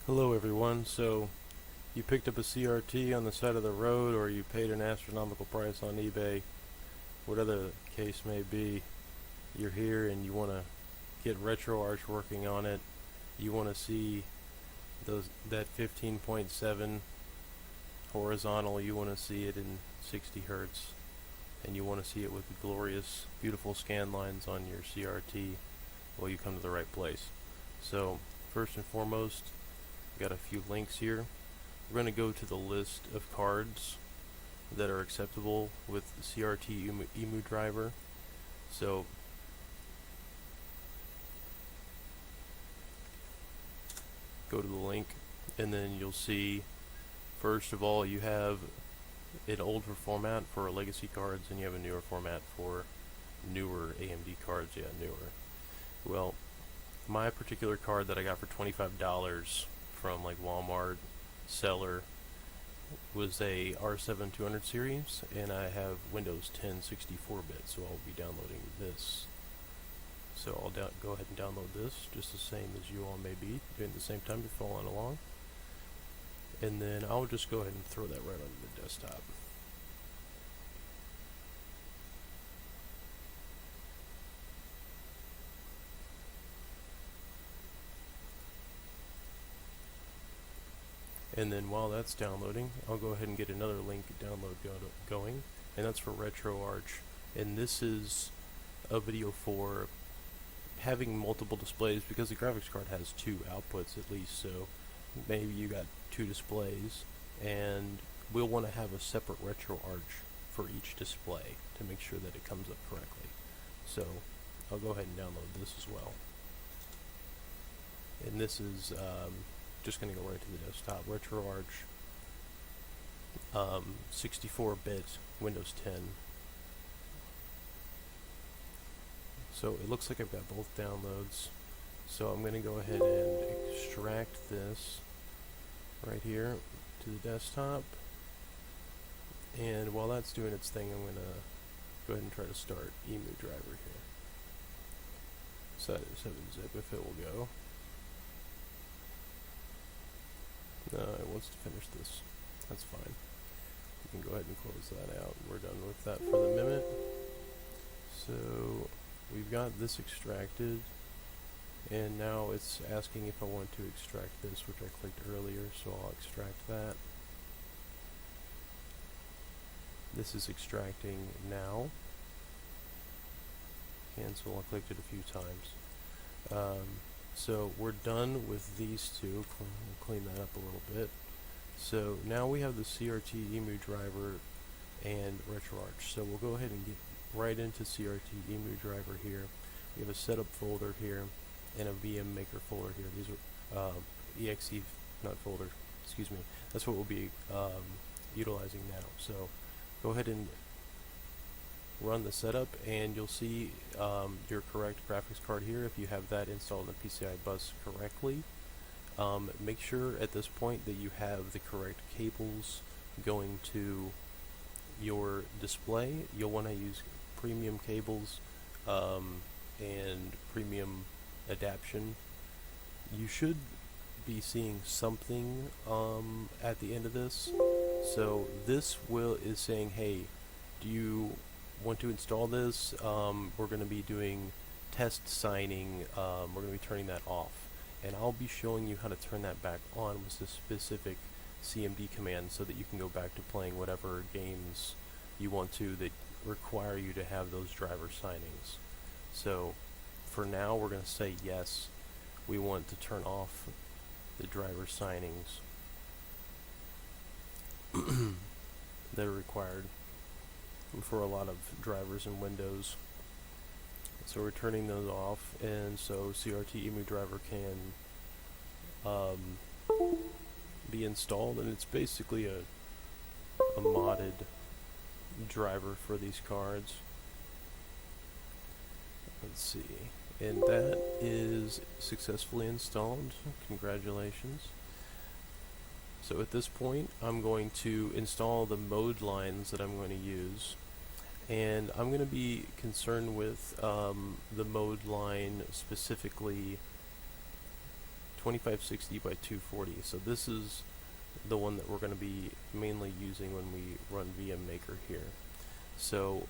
Hello everyone. So you picked up a CRT on the side of the road, or you paid an astronomical price on eBay, whatever the case may be. You're here and you want to get RetroArch working on it. You want to see that 15.7 horizontal. You want to see it in 60 hertz, and you want to see it with the glorious, beautiful scan lines on your CRT. Well, you come to the right place. So first and foremost, got a few links here. We're going to go to the list of cards that are acceptable with CRT Emudriver. So go to the link, and then you'll see, first of all, you have an older format for legacy cards, and you have a newer format for newer AMD cards. Yeah, newer. Well, my particular card that I got for $25 from like Walmart seller was a R7 200 series, and I have Windows 10 64-bit, so I'll be downloading this. So I'll go ahead and download this, just the same as you all may be doing at the same time, you're following along. And then I'll just go ahead and throw that right onto the desktop. And then while that's downloading, I'll go ahead and get another link download going, and that's for RetroArch. And this is a video for having multiple displays, because the graphics card has two outputs at least, so maybe you got two displays, and we'll want to have a separate RetroArch for each display to make sure that it comes up correctly. So I'll go ahead and download this as well. And this is just going to go right to the desktop. RetroArch 64-bit Windows 10. So it looks like I've got both downloads. So I'm going to go ahead and extract this right here to the desktop. And while that's doing its thing, I'm going to go ahead and try to start Emudriver here. 7-zip if it will go. No, it wants to finish this. That's fine. We can go ahead and close that out. We're done with that for the minute. So we've got this extracted, and now it's asking if I want to extract this, which I clicked earlier, so I'll extract that. This is extracting now. Cancel, I clicked it a few times. So we're done with these two. We'll clean that up a little bit. So now we have the CRT Emudriver and RetroArch. So we'll go ahead and get right into CRT Emudriver here. We have a setup folder here and a VM maker folder here. These are exe, not folder, excuse me. That's what we'll be utilizing now. So go ahead and run the setup, and you'll see your correct graphics card here if you have that installed in the PCI bus correctly. Make sure at this point that you have the correct cables going to your display. You'll want to use premium cables and premium adaptation. You should be seeing something at the end of this. So this is saying, hey, do you want to install this? We're going to be doing test signing. We're going to be turning that off, and I'll be showing you how to turn that back on with the specific CMD command, so that you can go back to playing whatever games you want to that require you to have those driver signings. So for now, we're going to say yes, we want to turn off the driver signings that are required for a lot of drivers in Windows. So we're turning those off, and so CRT Emudriver can be installed, and it's basically a modded driver for these cards. Let's see, and that is successfully installed. Congratulations. So at this point, I'm going to install the mode lines that I'm going to use, and I'm going to be concerned with the mode line specifically 2560 by 240. So this is the one that we're going to be mainly using when we run VM Maker here. So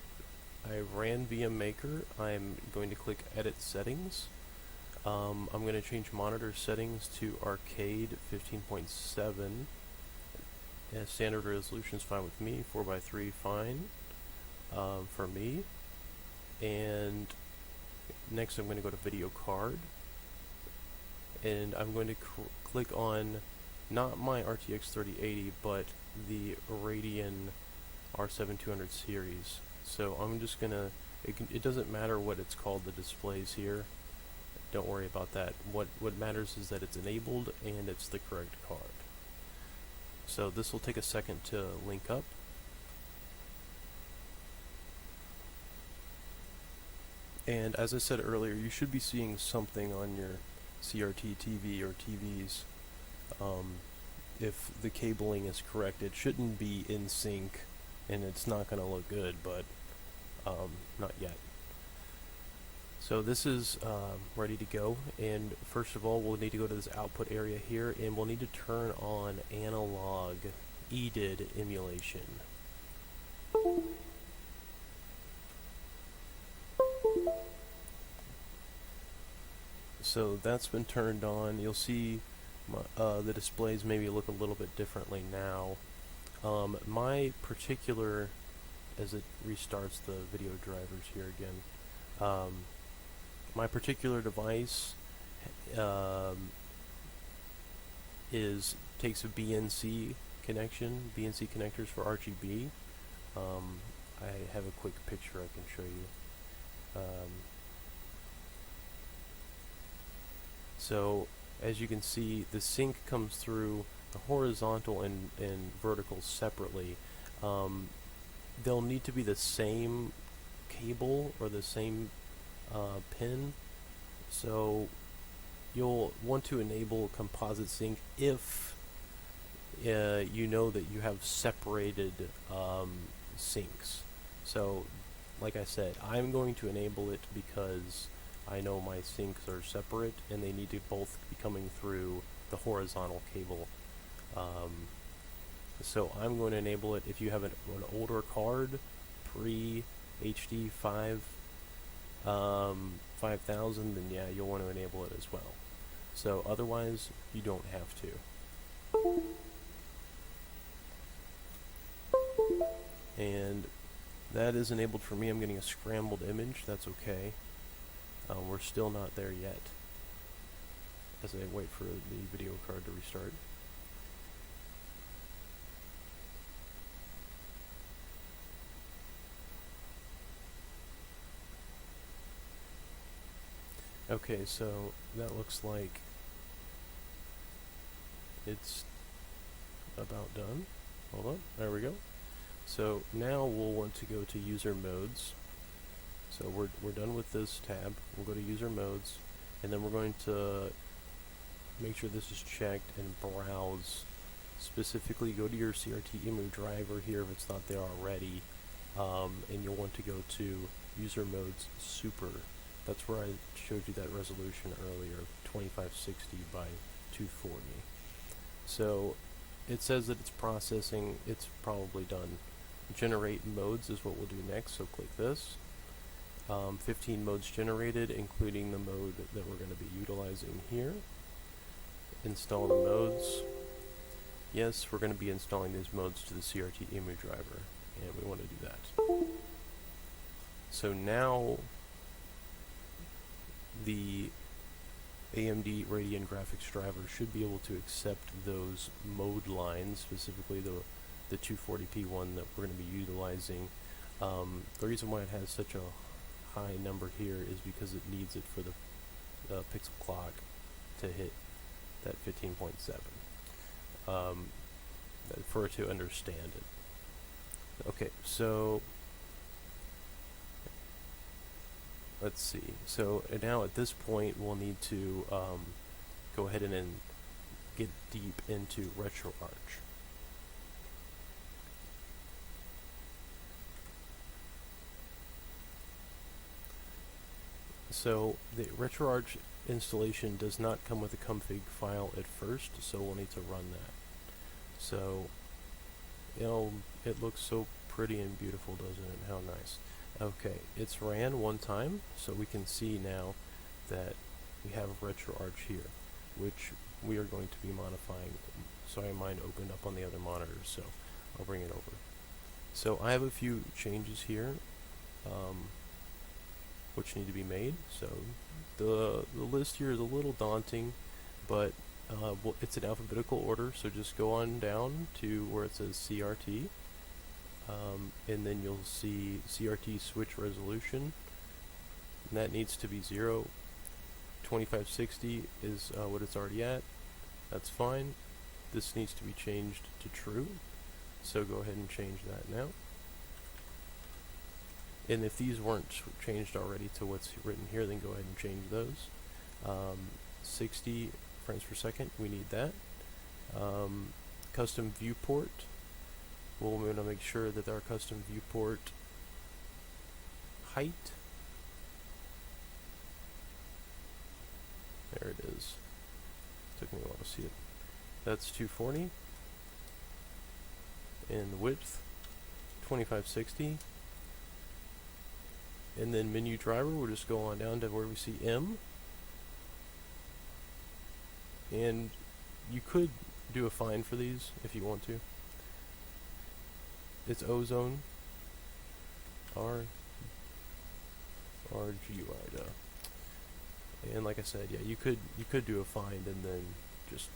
I ran VM Maker. I'm going to click Edit Settings. I'm going to change monitor settings to Arcade 15.7. Standard resolution is fine with me. 4:3 fine for me. And next I'm going to go to Video Card. And I'm going to click on not my RTX 3080, but the Radeon R7200 series. So I'm just gonna, it doesn't matter what it's called, the displays here. Don't worry about that. What matters is that it's enabled and it's the correct card. So this will take a second to link up. And as I said earlier, you should be seeing something on your CRT TV or TVs. If the cabling is correct, it shouldn't be in sync, and it's not going to look good, but not yet. So this is ready to go, and first of all we'll need to go to this output area here, and we'll need to turn on analog EDID emulation. So that's been turned on. You'll see the displays maybe look a little bit differently now. My particular, as it restarts the video drivers here again, my particular device takes a BNC connection, BNC connectors for RGB. I have a quick picture I can show you. So as you can see, the sync comes through the horizontal and vertical separately. They'll need to be the same cable or the same pin. So you'll want to enable composite sync if you know that you have separated syncs. So like I said, I'm going to enable it because I know my syncs are separate and they need to both be coming through the horizontal cable. So I'm going to enable it. If you have an older card, pre-HD 5000, then yeah, you'll want to enable it as well. So otherwise, you don't have to. And that is enabled for me. I'm getting a scrambled image. That's okay. We're still not there yet, as I wait for the video card to restart. Okay, so that looks like it's about done. Hold on, there we go. So now we'll want to go to user modes. So we're done with this tab. We'll go to user modes, and then we're going to make sure this is checked and browse. Specifically, go to your CRT Emudriver here if it's not there already, and you'll want to go to user modes super. That's where I showed you that resolution earlier, 2560 by 240. So it says that it's processing. It's probably done. Generate modes is what we'll do next, so click this. 15 modes generated, including the mode that we're going to be utilizing here. Install the modes. Yes, we're going to be installing these modes to the CRT Emudriver, and we want to do that. So now the AMD Radeon graphics driver should be able to accept those mode lines, specifically the 240p one that we're going to be utilizing. The reason why it has such a high number here is because it needs it for the pixel clock to hit that 15.7 for it to understand it. Okay, so let's see. So now at this point we'll need to go ahead and get deep into RetroArch. So the RetroArch installation does not come with a config file at first, so we'll need to run that. So, it looks so pretty and beautiful, doesn't it? How nice. Okay, it's ran one time, so we can see now that we have RetroArch here, which we are going to be modifying. Sorry, mine opened up on the other monitor, so I'll bring it over. So I have a few changes here, which need to be made. So the list here is a little daunting, but it's in alphabetical order, so just go on down to where it says CRT, and then you'll see Crt Switch Resolution, and that needs to be 0. 2560 is what it's already at. That's fine. This needs to be changed to true, so go ahead and change that now. And if these weren't changed already to what's written here, then go ahead and change those. 60 frames per second, we need that. Custom viewport, we're going to make sure that our custom viewport height, there it is. Took me a while to see it. That's 240. And the width, 2560. And then menu driver, we'll just go on down to where we see M. And you could do a find for these if you want to. It's ozone. RGUI. And like I said, yeah, you could do a find and then just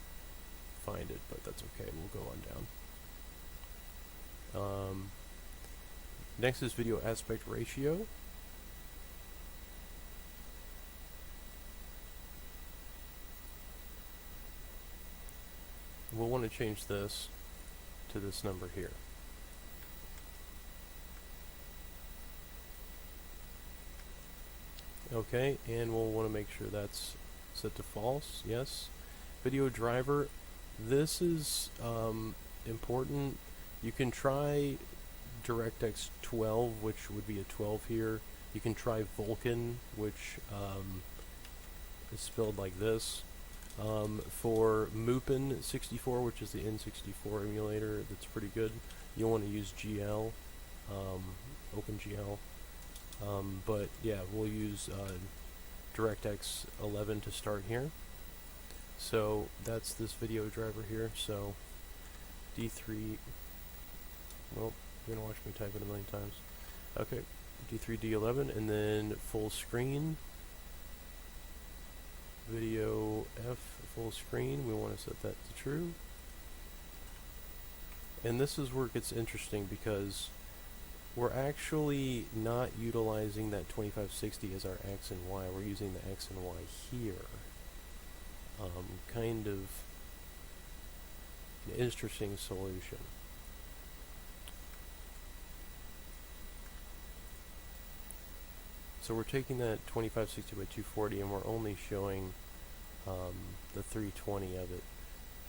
find it, but that's okay. We'll go on down. Next is video aspect ratio. We'll want to change this to this number here. Okay, and we'll want to make sure that's set to false. Yes. Video driver, this is important. You can try DirectX 12, which would be a 12 here. You can try Vulkan, which is spelled like this. For Mupen 64, which is the N64 emulator, that's pretty good. You'll want to use GL, OpenGL. But yeah, we'll use DirectX 11 to start here. So that's this video driver here. So D3, well, you're gonna watch me type it a million times. Okay, D3, D11, and then full screen. Video F, full screen, we want to set that to true. And this is where it gets interesting because we're actually not utilizing that 2560 as our X and Y. We're using the X and Y here. Kind of an interesting solution. So we're taking that 2560 by 240 and we're only showing the 320 of it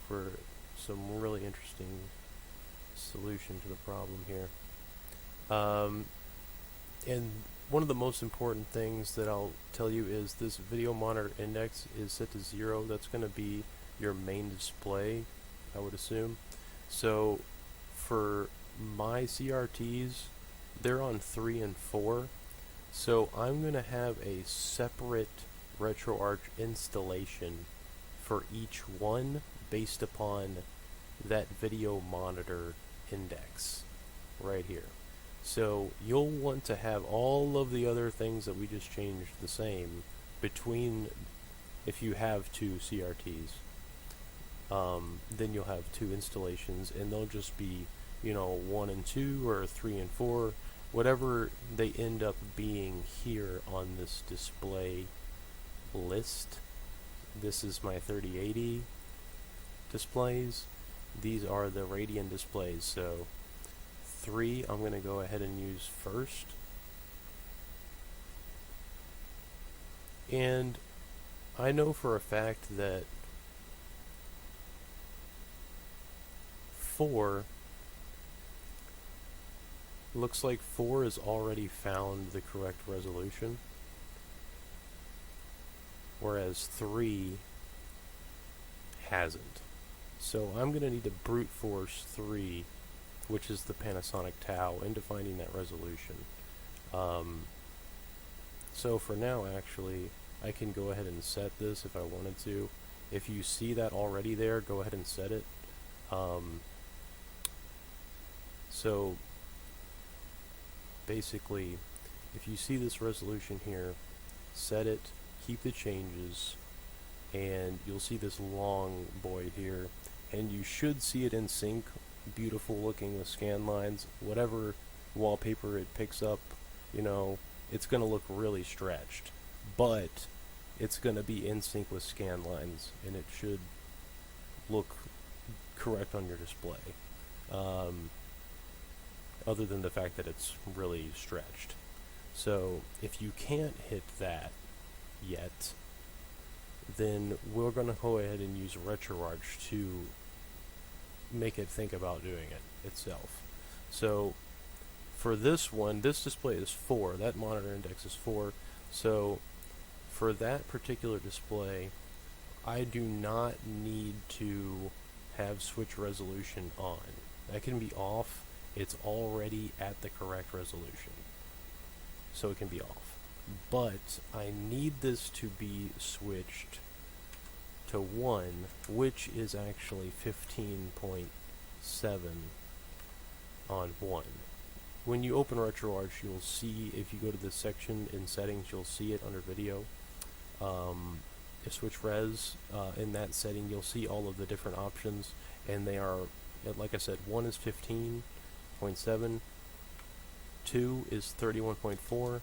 for some really interesting solution to the problem here. And one of the most important things that I'll tell you is this video monitor index is set to 0. That's going to be your main display, I would assume. So for my CRTs, they're on 3 and 4. So I'm going to have a separate RetroArch installation for each one based upon that video monitor index right here. So you'll want to have all of the other things that we just changed the same between, if you have two CRTs, then you'll have two installations and they'll just be, 1 and 2 or 3 and 4, whatever they end up being here on this display list. This is my 3080 displays. These are the Radeon displays. So 3 I'm going to go ahead and use first. And I know for a fact that 4 looks like 4 has already found the correct resolution. whereas 3 hasn't. So I'm going to need to brute force 3, which is the Panasonic Tau, into finding that resolution. So for now, actually, I can go ahead and set this if I wanted to. If you see that already there, go ahead and set it. So basically, if you see this resolution here, set it, keep the changes, and you'll see this long boy here, and you should see it in sync, beautiful looking with scan lines. Whatever wallpaper it picks up, you know, it's going to look really stretched, but it's going to be in sync with scan lines, and it should look correct on your display, other than the fact that it's really stretched. So if you can't hit that yet, then we're going to go ahead and use RetroArch to make it think about doing it itself. So for this one, this display is 4, that monitor index is 4, so for that particular display, I do not need to have switch resolution on. That can be off. It's already at the correct resolution, so it can be off. But I need this to be switched to 1, which is actually 15.7 on 1. When you open RetroArch, you'll see, if you go to this section in settings, you'll see it under video. Switch res, in that setting, you'll see all of the different options, and they are, like I said, 1 is 15.7, 2 is 31.4,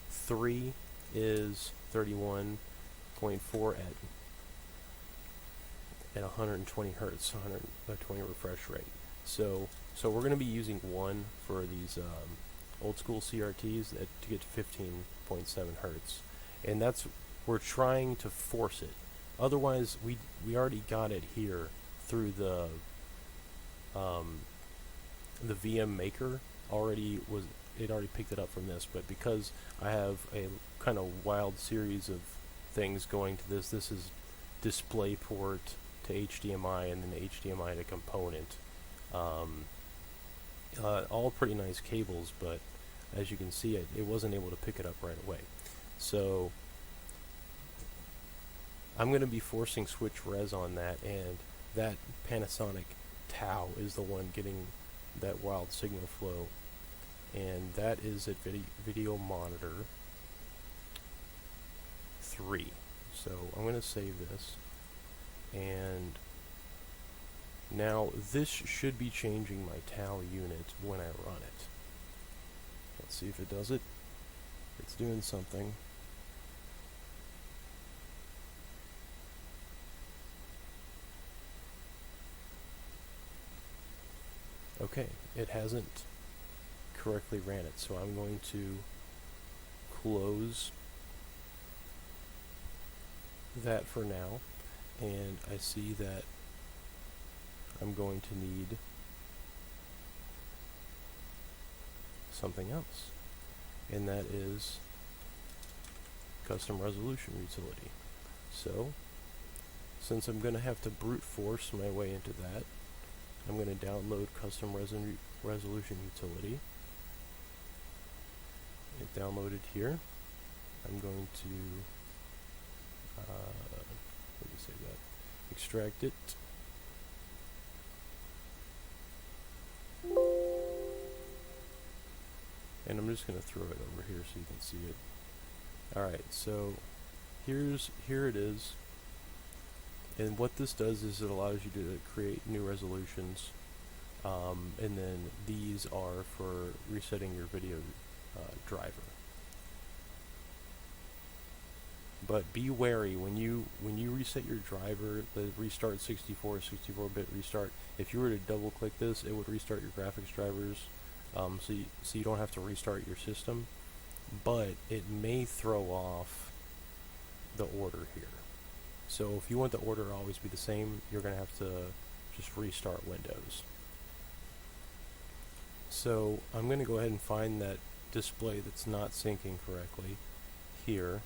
3 is 31.4 at 120 hertz, 120 refresh rate. So we're going to be using 1 for these old school CRTs to get to 15.7 hertz, and we're trying to force it. Otherwise, we already got it here through the VM maker. It already picked it up from this, but because I have a kind of wild series of things going to this is DisplayPort to HDMI and then HDMI to component. All pretty nice cables, but as you can see, it wasn't able to pick it up right away. So I'm going to be forcing switch res on that, and that Panasonic Tau is the one getting that wild signal flow, and that is at video monitor 3. So I'm going to save this, and now this should be changing my Tau unit when I run it. Let's see if it does it. It's doing something. Okay, it hasn't correctly ran it, so I'm going to close that for now, and I see that I'm going to need something else, and that is custom resolution utility. So since I'm going to have to brute force my way into that, I'm going to download custom resolution utility. It downloaded here. I'm going to let me say that, extract it, and I'm just going to throw it over here so you can see it. Alright, so here it is, and what this does is it allows you to create new resolutions, and then these are for resetting your video driver. But be wary when you reset your driver, the restart 64-bit restart. If you were to double click this, it would restart your graphics drivers, so you don't have to restart your system. But it may throw off the order here. So if you want the order to always be the same, you're going to have to just restart Windows. So I'm going to go ahead and find that display that's not syncing correctly here.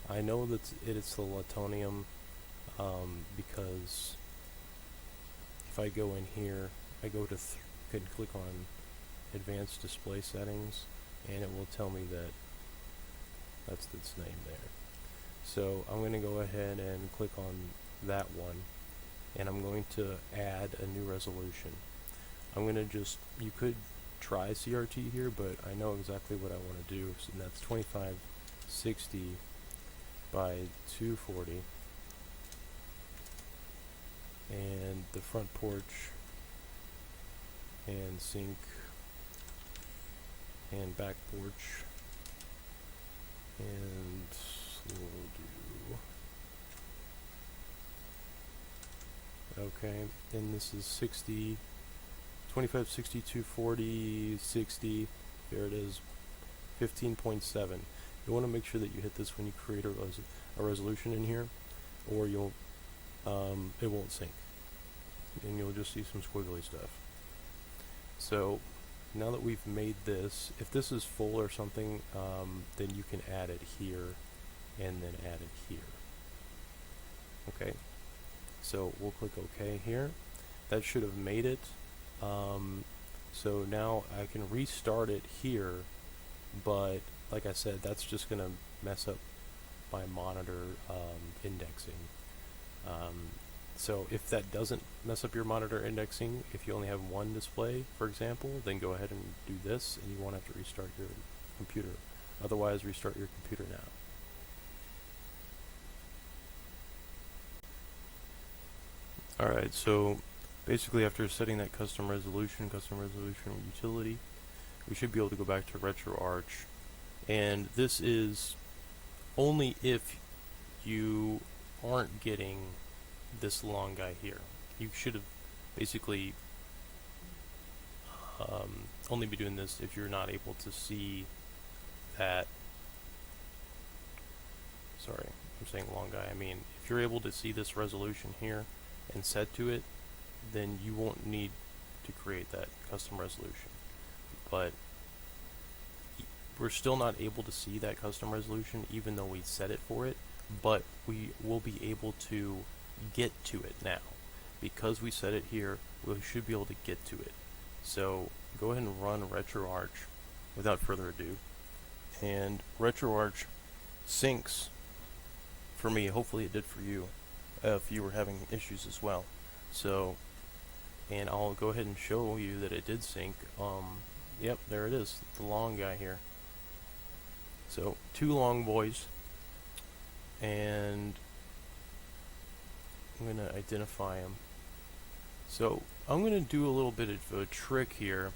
I know that it's the Latonium because if I go in here, I go to can click on Advanced Display Settings, and it will tell me that that's its name there. So I'm going to go ahead and click on that one, and I'm going to add a new resolution. I'm going to you could try CRT here, but I know exactly what I want to do, so that's 2560 by 240, and the front porch and sink and back porch, and we'll do, okay, and this is 60, 25, 60, 240, 60, there it is, 15.7. You want to make sure that you hit this when you create a resolution in here, or you'll it won't sync, and you'll just see some squiggly stuff. So now that we've made this, if this is full or something, then you can add it here and then add it here. Okay, so we'll click OK here. That should have made it. So now I can restart it here, but like I said, that's just going to mess up my monitor indexing. So if that doesn't mess up your monitor indexing, if you only have one display, for example, then go ahead and do this, and you won't have to restart your computer. Otherwise, restart your computer now. Alright, so basically after setting that custom resolution utility, we should be able to go back to RetroArch, and this is only if you aren't getting this long guy here. You should have basically only be doing this if you're not able to see that, sorry, I'm saying long guy, I mean if you're able to see this resolution here and set to it, then you won't need to create that custom resolution. But we're still not able to see that custom resolution even though we set it for it, but we will be able to get to it now. Because we set it here, we should be able to get to it. So go ahead and run RetroArch without further ado, and RetroArch syncs for me. Hopefully it did for you if you were having issues as well. So, and I'll go ahead and show you that it did sync. Yep, there it is, the long guy here. So 2 long boys, and I'm going to identify them. So I'm going to do a little bit of a trick here.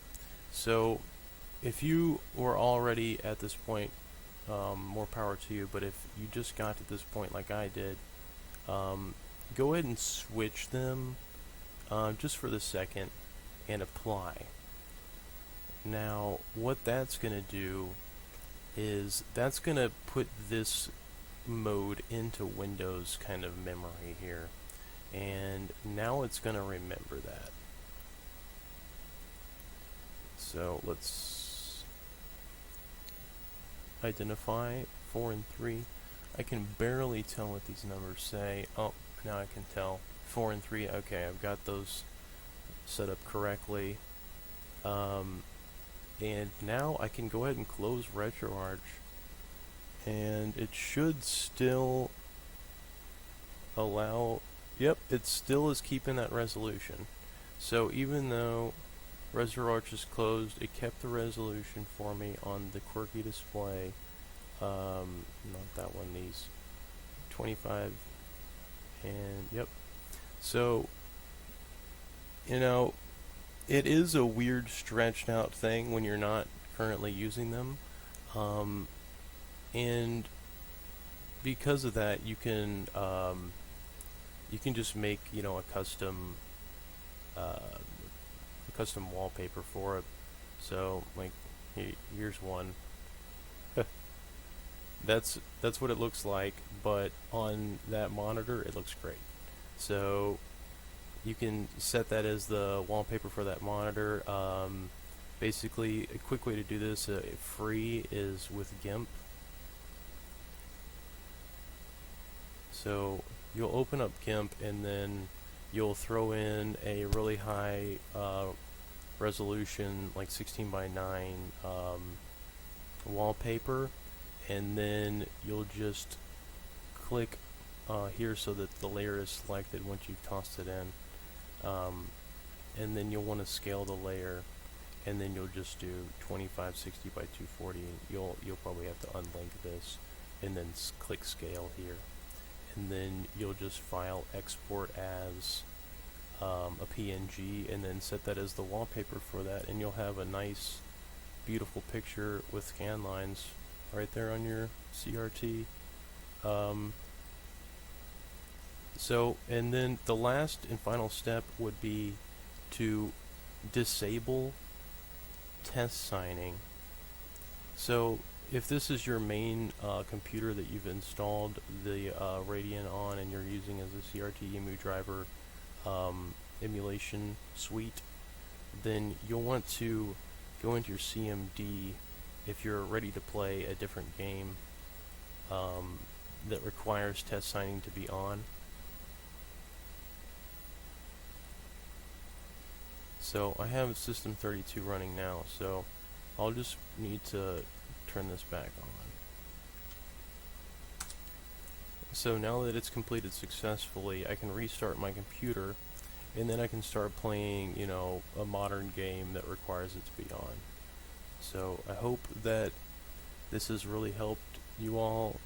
So if you were already at this point, more power to you, but if you just got to this point like I did, go ahead and switch them just for the second and apply. Now what that's going to do is that's going to put this mode into Windows kind of memory here, and now it's going to remember that. So let's identify 4 and 3. I can barely tell what these numbers say. Oh, now I can tell 4 and 3. Okay, I've got those set up correctly. And now I can go ahead and close RetroArch, and it should still allow, yep, it still is keeping that resolution. So even though RetroArch is closed, it kept the resolution for me on the quirky display. Not that one, these 25, and yep. So, you know, it is a weird stretched out thing when you're not currently using them, and because of that, you can just make, you know, a custom wallpaper for it. So like here's one. That's what it looks like, but on that monitor it looks great. So you can set that as the wallpaper for that monitor. Basically, a quick way to do this, free, is with Gimp. So you'll open up Gimp and then you'll throw in a really high resolution, like 16 by 9 wallpaper, and then you'll just click here so that the layer is selected once you've tossed it in, and then you'll want to scale the layer, and then you'll just do 2560 by 240. You'll probably have to unlink this and then click scale here, and then you'll just file export as a PNG and then set that as the wallpaper for that, and you'll have a nice beautiful picture with scan lines right there on your CRT. So, and then the last and final step would be to disable test signing. So if this is your main computer that you've installed the Radeon on and you're using as a CRT Emudriver emulation suite, then you'll want to go into your CMD if you're ready to play a different game that requires test signing to be on. So I have System 32 running now, so I'll just need to turn this back on. So now that it's completed successfully, I can restart my computer, and then I can start playing, you know, a modern game that requires it to be on. So I hope that this has really helped you all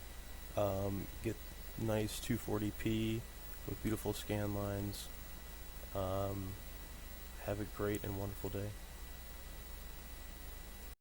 get nice 240p with beautiful scan lines. Have a great and wonderful day.